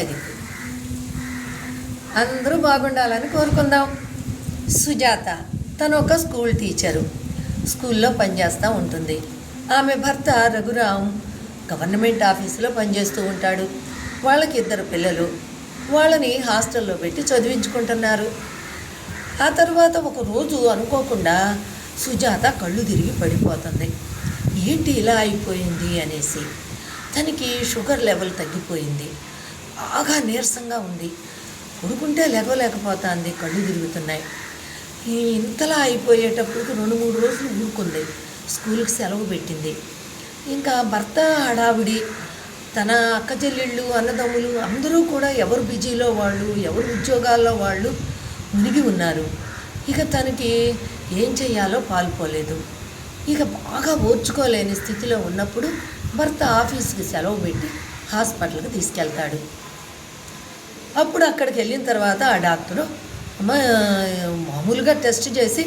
అది అందరూ బాగుండాలని కోరుకుందాం. సుజాత తను ఒక స్కూల్ టీచరు, స్కూల్లో పనిచేస్తూ ఉంటుంది. ఆమె భర్త రఘురాం గవర్నమెంట్ ఆఫీసులో పనిచేస్తూ ఉంటాడు. వాళ్ళకి 2 పిల్లలు. వాళ్ళని హాస్టల్లో పెట్టి చదివించుకుంటున్నారు. ఆ తర్వాత ఒక రోజు అనుకోకుండా సుజాత కళ్ళు తిరిగి పడిపోతుంది. ఏంటి ఇలా అయిపోయింది అనేసి. తనకి షుగర్ లెవెల్ తగ్గిపోయింది. బాగా నీరసంగా ఉంది. పడుకుంటే లేకపోతుంది, కళ్ళు తిరుగుతున్నాయి. ఇంతలా అయిపోయేటప్పటికి 2-3 రోజులు ఊరుకుంది. స్కూల్కి సెలవు పెట్టింది. ఇంకా భర్త హడావిడి, తన అక్క చెల్లెళ్ళు అన్నదమ్ములు అందరూ కూడా ఎవరు బిజీలో వాళ్ళు, ఎవరు ఉద్యోగాల్లో వాళ్ళు మునిగి ఉన్నారు. ఇక తనకి ఏం చెయ్యాలో పాల్పోలేదు. ఇక బాగా ఓర్చుకోలేని స్థితిలో ఉన్నప్పుడు భర్త ఆఫీస్కి సెలవు పెట్టి హాస్పిటల్కి తీసుకెళ్తాడు. అప్పుడు అక్కడికి వెళ్ళిన తర్వాత ఆ డాక్టరు మామూలుగా టెస్ట్ చేసి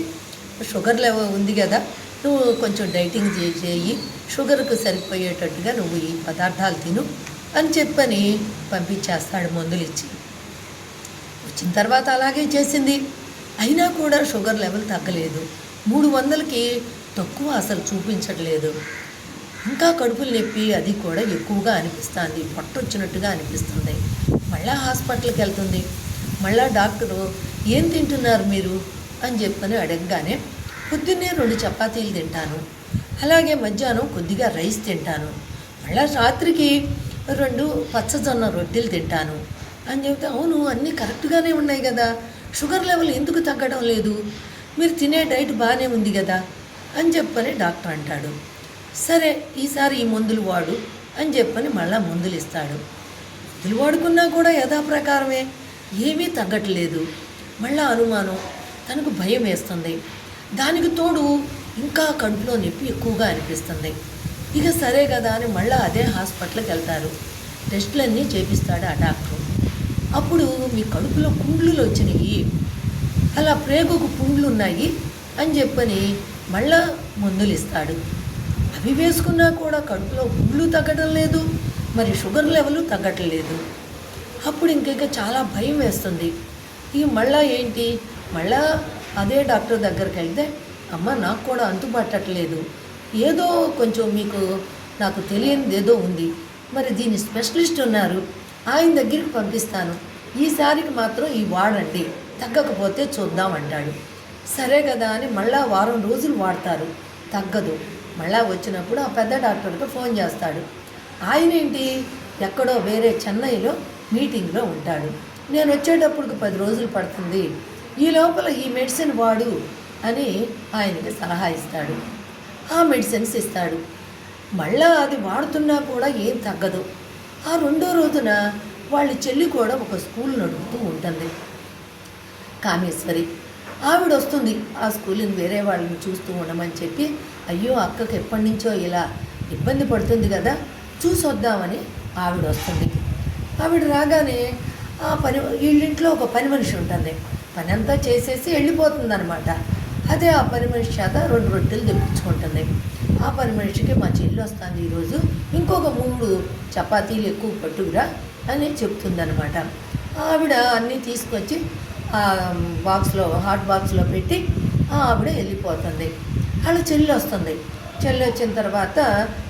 షుగర్ లెవెల్ ఉంది కదా, నువ్వు కొంచెం డైటింగ్ చేయి, షుగర్కు సరిపోయేటట్టుగా నువ్వు ఈ పదార్థాలు తిను అని చెప్పని పంపించేస్తాడు మందులు ఇచ్చి. వచ్చిన తర్వాత అలాగే చేసింది. అయినా కూడా షుగర్ లెవెల్ తగ్గలేదు. 300కి తక్కువ అసలు చూపించట్లేదు. ఇంకా కడుపులు నొప్పి అది కూడా ఎక్కువగా అనిపిస్తుంది, పొట్టొచ్చినట్టుగా అనిపిస్తుంది. మళ్ళీ హాస్పిటల్కి వెళ్తుంది. మళ్ళీ డాక్టరు ఏం తింటున్నారు మీరు అని చెప్పని అడగగానే పొద్దున్నే 2 చపాతీలు తింటాను, అలాగే మధ్యాహ్నం కొద్దిగా రైస్ తింటాను, మళ్ళీ రాత్రికి 2 పచ్చజొన్న రొట్టెలు తింటాను అని చెబితే, అవును అన్నీ కరెక్ట్గానే ఉన్నాయి కదా, షుగర్ లెవెల్ ఎందుకు తగ్గడం లేదు, మీరు తినే డైట్ బాగానే ఉంది కదా అని చెప్పని డాక్టర్ అంటాడు. సరే ఈసారి ఈ మందులు వాడు అని చెప్పని మళ్ళీ మందులు ఇస్తాడు. మందులు వాడుకున్నా కూడా యథాప్రకారమే ఏమీ తగ్గట్లేదు. మళ్ళీ అనుమానం, తనకు భయం వేస్తుంది. దానికి తోడు ఇంకా కడుపులో నొప్పి ఎక్కువగా అనిపిస్తుంది. ఇక సరే కదా అని మళ్ళీ అదే హాస్పిటల్కి వెళ్తారు. టెస్టులన్నీ చేపిస్తాడు ఆ డాక్టరు. అప్పుడు మీ కడుపులో పుండ్లు వచ్చినాయి, అలా ప్రేగుకు పుండ్లు ఉన్నాయి అని చెప్పని మళ్ళా మందులు ఇస్తాడు. అవి వేసుకున్నా కూడా కడుపులో పుండ్లు తగ్గడం లేదు, మరి షుగర్ లెవెల్ తగ్గట్లేదు. అప్పుడు ఇంక చాలా భయం వేస్తుంది. ఇక మళ్ళీ ఏంటి, మళ్ళా అదే డాక్టర్ దగ్గరికి వెళ్తే, అమ్మ నాకు కూడా అంతుపట్టట్లేదు, ఏదో కొంచెం మీకు నాకు తెలియనిది ఏదో ఉంది, మరి దీని స్పెషలిస్ట్ ఉన్నారు, ఆయన దగ్గరికి పంపిస్తాను, ఈసారికి మాత్రం ఈ వాడండి, తగ్గకపోతే చూద్దాం అంటాడు. సరే కదా అని మళ్ళీ వారం రోజులు వాడతారు, తగ్గదు. మళ్ళీ వచ్చినప్పుడు ఆ పెద్ద డాక్టర్కి ఫోన్ చేస్తాడు. ఆయన ఏంటి ఎక్కడో వేరే చెన్నైలో మీటింగ్లో ఉంటాడు, నేను వచ్చేటప్పటికి 10 రోజులు పడుతుంది, ఈ లోపల ఈ మెడిసిన్ వాడు అని ఆయనకి సలహా ఇస్తాడు. ఆ మెడిసిన్స్ ఇస్తాడు. మళ్ళీ అది వాడుతున్నా కూడా ఏం తగ్గదు. ఆ 2వ రోజున వాళ్ళ చెల్లి కూడా ఒక స్కూల్ నడుపుతూ ఉంటుంది, కామేశ్వరి. ఆవిడ వస్తుంది ఆ స్కూల్ని వేరే వాళ్ళని చూస్తూ ఉండమని చెప్పి, అయ్యో అక్కకి ఎప్పటి నుంచో ఇలా ఇబ్బంది పడుతుంది కదా, చూసొద్దామని ఆవిడ వస్తుంది. ఆవిడ రాగానే వీళ్ళింట్లో ఒక పని మనిషి ఉంటుంది, పని అంతా చేసేసి వెళ్ళిపోతుంది అనమాట. అదే ఆ పని మనిషి చేత 2 రొట్టెలు తెప్పించుకుంటుంది. ఆ పని మనిషికి మా చెల్లి వస్తుంది ఈరోజు, ఇంకొక 3 చపాతీలు ఎక్కువ పట్టుకురా అని చెప్తుందనమాట. ఆవిడ అన్నీ తీసుకొచ్చి బాక్స్లో హాట్ బాక్స్లో పెట్టి ఆవిడ వెళ్ళిపోతుంది. వాళ్ళ చెల్లి వస్తుంది. చెల్లి వచ్చిన తర్వాత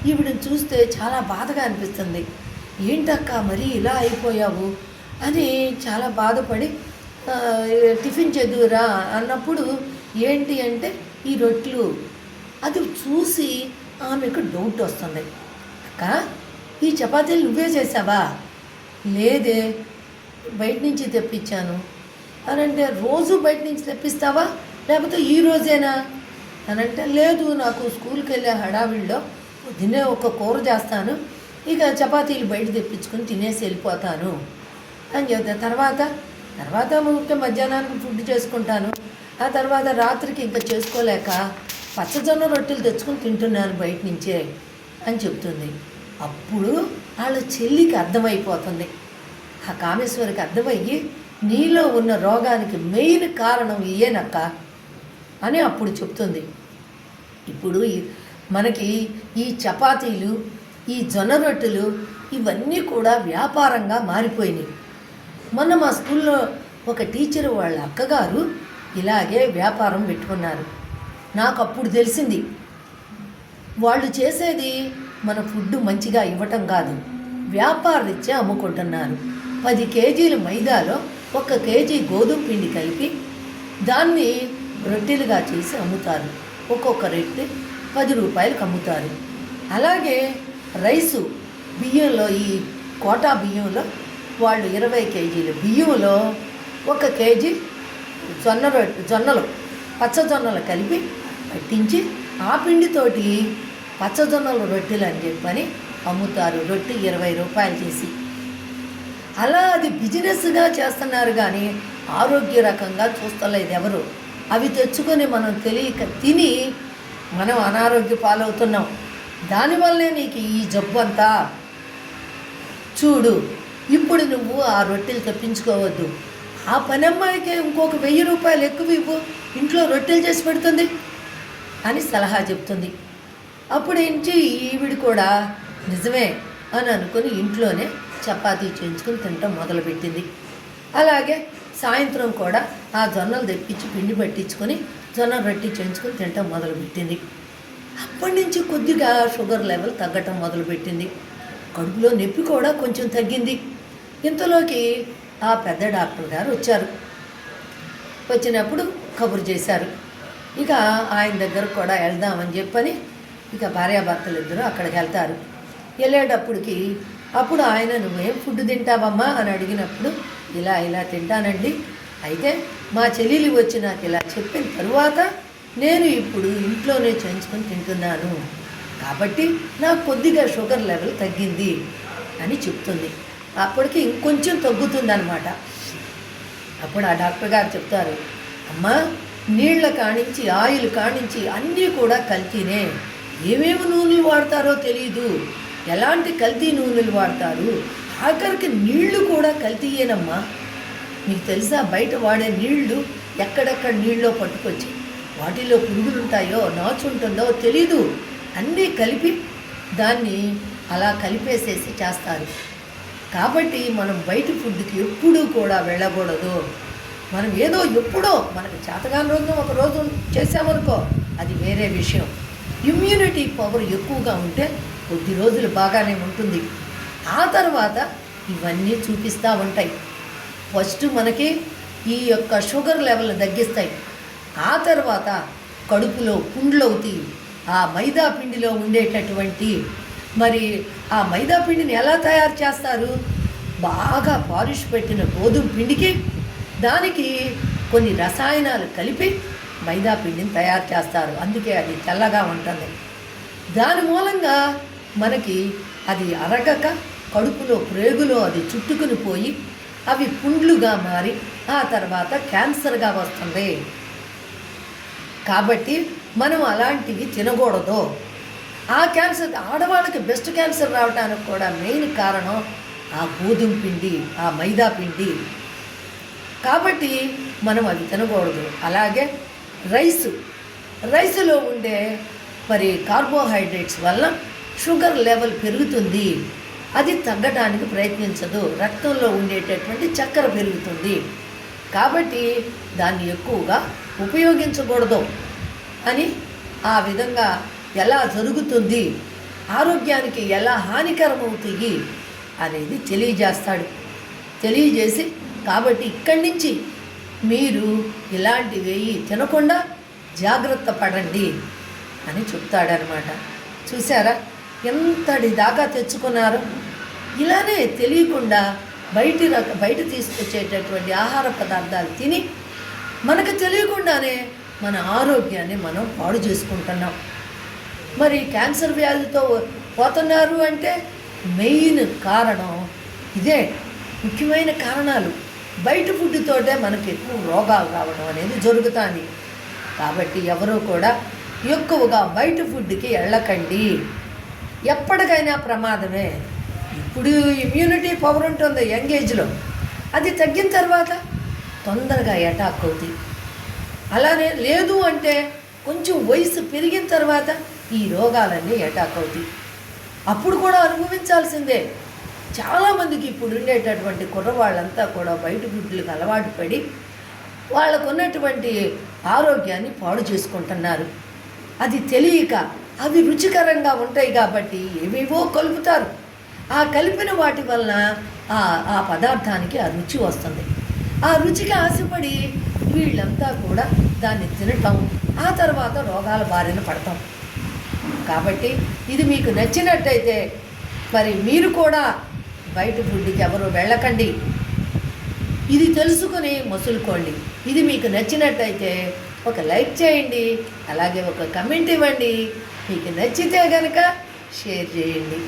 ఈవిడని చూస్తే చాలా బాధగా అనిపిస్తుంది. ఏంటక్క మరీ ఇలా అయిపోయావు అని చాలా బాధపడి, టిఫిన్ చేదురా అన్నప్పుడు ఏంటి అంటే ఈ రొట్టెలు. అది చూసి ఆమెకు డౌట్ వస్తుంది, అక్క ఈ చపాతీలు నువ్వే చేసావా? లేదే, బయట నుంచి తెప్పించాను అని అంటే, రోజు బయట నుంచి తెప్పిస్తావా లేకపోతే ఈ రోజేనా అని అంటే, లేదు నాకు స్కూల్కి వెళ్ళే హడావిడిలో పొద్దున్నే ఒక కూర చేస్తాను, ఇక చపాతీలు బయట తెప్పించుకొని తినేసి వెళ్ళిపోతాను అని చెప్తా. తర్వాత ముఖ్య మధ్యాహ్నానికి ఫుడ్ చేసుకుంటాను, ఆ తర్వాత రాత్రికి ఇంకా చేసుకోలేక పచ్చజొన్న రొట్టెలు తెచ్చుకొని తింటున్నాను బయట నుంచే అని చెప్తుంది. అప్పుడు వాళ్ళ చెల్లికి అర్థమైపోతుంది, ఆ కామేశ్వరికి అర్థమయ్యి, నీలో ఉన్న రోగానికి మెయిన్ కారణం ఇయేనక్క అని అప్పుడు చెప్తుంది. ఇప్పుడు మనకి ఈ చపాతీలు, ఈ జొన్న రొట్టెలు ఇవన్నీ కూడా వ్యాపారంగా మారిపోయినాయి. మొన్న మా స్కూల్లో ఒక టీచర్ వాళ్ళ అక్కగారు ఇలాగే వ్యాపారం పెట్టుకున్నారు. నాకు అప్పుడు తెలిసింది వాళ్ళు చేసేది మన ఫుడ్ మంచిగా ఇవ్వటం కాదు, వ్యాపారరీత్యా అమ్ముకుంటున్నారు. 10 కేజీల మైదాలో 1 కేజీ గోధుమ పిండి కలిపి దాన్ని రొట్టెలుగా చేసి అమ్ముతారు. ఒక్కొక్క రొట్టె 10 రూపాయలకు అమ్ముతారు. అలాగే రైసు బియ్యంలో, ఈ కోటా బియ్యంలో వాళ్ళు 20 కేజీల బియ్యంలో 1 కేజీ జొన్నలు పచ్చజొన్నలు కలిపి పట్టించి ఆ పిండితోటి పచ్చజొన్నలు రొట్టెలు అని చెప్పని అమ్ముతారు. రొట్టె 20 రూపాయలు చేసి. అలా అది బిజినెస్గా చేస్తున్నారు కానీ ఆరోగ్య రకంగా చూస్తలేదు ఎవరు. అవి తెచ్చుకొని మనం తెలియక తిని మనం అనారోగ్య పాలవుతున్నాం. దానివల్లే నీకు ఈ జబ్బు అంతా. చూడు, ఇప్పుడు నువ్వు ఆ రొట్టెలు తెప్పించుకోవద్దు, ఆ పనమ్మాయికి ఇంకొక 1000 రూపాయలు ఎక్కువ ఇవ్వు, ఇంట్లో రొట్టెలు చేసి పెడుతుంది అని సలహా చెప్తుంది. అప్పుడేంచి ఈవిడ కూడా నిజమే అని అనుకుని ఇంట్లోనే చపాతీ చేయించుకుని తినటం మొదలుపెట్టింది. అలాగే సాయంత్రం కూడా ఆ జొన్నలు తెప్పించి పిండి పట్టించుకొని జొన్న రొట్టె చేయించుకొని తినటం మొదలుపెట్టింది. అప్పటి నుంచి కొద్దిగా షుగర్ లెవెల్ తగ్గటం మొదలుపెట్టింది. కడుపులో నొప్పి కూడా కొంచెం తగ్గింది. ఇంతలోకి ఆ పెద్ద డాక్టర్ గారు వచ్చారు. వచ్చినప్పుడు కబురు చేశారు. ఇక ఆయన దగ్గర కూడా వెళ్దామని చెప్పని ఇక భార్యాభర్తలు ఇద్దరు అక్కడికి వెళ్తారు. వెళ్ళేటప్పటికి అప్పుడు ఆయన నువ్వేం ఫుడ్ తింటావమ్మా అని అడిగినప్పుడు ఇలా ఇలా తింటానండి, అయితే మా చెల్లెలు వచ్చి నాకు ఇలా చెప్పిన తరువాత నేను ఇప్పుడు ఇంట్లోనే చేయించుకొని తింటున్నాను, కాబట్టి నాకు కొద్దిగా షుగర్ లెవెల్ తగ్గింది అని చెప్తుంది. అప్పటికి ఇంకొంచెం తగ్గుతుందన్నమాట. అప్పుడు ఆ డాక్టర్ గారు చెప్తారు, అమ్మా నీళ్ల కానించి ఆయిల్ కానించి అన్నీ కూడా కల్తీనే, ఏమేమి నూనెలు వాడతారో తెలీదు, ఎలాంటి కల్తీ నూనెలు వాడతారు, ఆఖరికి నీళ్లు కూడా కల్తీయేనమ్మా. మీకు తెలుసా బయట వాడే నీళ్లు ఎక్కడెక్కడ నీళ్ళలో పట్టుకొచ్చి వాటిలో పురుగులు ఉంటాయో నాచు ఉంటుందో తెలీదు, అన్నీ కలిపి దాన్ని అలా కలిపేసేసి చేస్తారు. కాబట్టి మనం బయట ఫుడ్కి ఎప్పుడూ కూడా వెళ్ళకూడదు. మనం ఏదో ఎప్పుడో మనకు చేతగాని రోజు ఒక రోజు చేసామనుకో అది వేరే విషయం. ఇమ్యూనిటీ పవర్ ఎక్కువగా ఉంటే కొద్ది రోజులు బాగానే ఉంటుంది, ఆ తర్వాత ఇవన్నీ చూపిస్తూ ఉంటాయి. ఫస్ట్ మనకి ఈ యొక్క షుగర్ లెవెల్ తగ్గిస్తాయి, ఆ తర్వాత కడుపులో పుండ్లు అవుతాయి. ఆ మైదా పిండిలో ఉండేటటువంటి మరి ఆ మైదా పిండిని ఎలా తయారు చేస్తారు, బాగా పాలిష్ పెట్టిన గోధుమ పిండికి దానికి కొన్ని రసాయనాలు కలిపి మైదా పిండిని తయారు చేస్తారు, అందుకే అది తెల్లగా ఉంటుంది. దాని మూలంగా మనకి అది అరగక కడుపులో ప్రేగులో అది చుట్టుకుని పోయి అవి పుండ్లుగా మారి ఆ తర్వాత క్యాన్సర్గా వస్తుంది. కాబట్టి మనం అలాంటివి తినకూడదు. ఆ క్యాన్సర్ ఆడవాళ్ళకి బెస్ట్ క్యాన్సర్ రావడానికి కూడా మెయిన్ కారణం ఆ గోధుమ పిండి, ఆ మైదా పిండి. కాబట్టి మనం అవి తినకూడదు. అలాగే రైసులో ఉండే మరి కార్బోహైడ్రేట్స్ వల్ల షుగర్ లెవెల్ పెరుగుతుంది, అది తగ్గడానికి ప్రయత్నించదు, రక్తంలో ఉండేటటువంటి చక్కెర పెరుగుతుంది. కాబట్టి దాన్ని ఎక్కువగా ఉపయోగించకూడదు అని ఆ విధంగా ఎలా జరుగుతుంది, ఆరోగ్యానికి ఎలా హానికరమవుతాయి అనేది తెలియజేస్తాడు. తెలియజేసి కాబట్టి ఇక్కడి నుంచి మీరు ఇలాంటివి తినకుండా జాగ్రత్త పడండి అని చెప్తాడనమాట. చూసారా ఎంతటి దాకా తెచ్చుకున్నారు. ఇలానే తెలియకుండా బయట తీసుకొచ్చేటటువంటి ఆహార పదార్థాలు తిని మనకు తెలియకుండానే మన ఆరోగ్యాన్ని మనం పాడు చేసుకుంటున్నాం. మరి క్యాన్సర్ వ్యాధితో పోతున్నారు అంటే మెయిన్ కారణం ఇదే. ముఖ్యమైన కారణాలు బయట ఫుడ్తోటే మనకు ఎక్కువ రోగాలు రావడం అనేది జరుగుతుంది. కాబట్టి ఎవరూ కూడా ఎక్కువగా బయట ఫుడ్కి వెళ్ళకండి, ఎప్పటికైనా ప్రమాదమే. ఇప్పుడు ఇమ్యూనిటీ పవర్ ఉంటుంది యంగ్ ఏజ్లో, అది తగ్గిన తర్వాత తొందరగా అటాక్ అవుతుంది. అలానే లేదు అంటే కొంచెం వయసు పెరిగిన తర్వాత ఈ రోగాలన్నీ అటాక్ అవుతాయి. అప్పుడు కూడా అనుభవించాల్సిందే. చాలామందికి ఇప్పుడు ఉండేటటువంటి కుర్రవాళ్ళంతా కూడా బయట ఫుడ్లకు అలవాటు పడి వాళ్ళకు ఉన్నటువంటి ఆరోగ్యాన్ని పాడు చేసుకుంటున్నారు. అది తెలియక అవి రుచికరంగా ఉంటాయి కాబట్టి ఏవేవో కలుపుతారు. ఆ కలిపిన వాటి వలన ఆ పదార్థానికి ఆ రుచి వస్తుంది. ఆ రుచికి ఆశపడి వీళ్ళంతా కూడా దాన్ని తినటం, ఆ తర్వాత రోగాల బారిన పడతాం. కాబట్టి ఇది మీకు నచ్చినట్టయితే మరి మీరు కూడా బయట ఫుడ్కి ఎవరు వెళ్ళకండి. ఇది తెలుసుకుని మసులుకోండి. ఇది మీకు నచ్చినట్టయితే ఒక లైక్ చేయండి, అలాగే ఒక కమెంట్ ఇవ్వండి. మీకు నచ్చితే కనుక షేర్ చేయండి.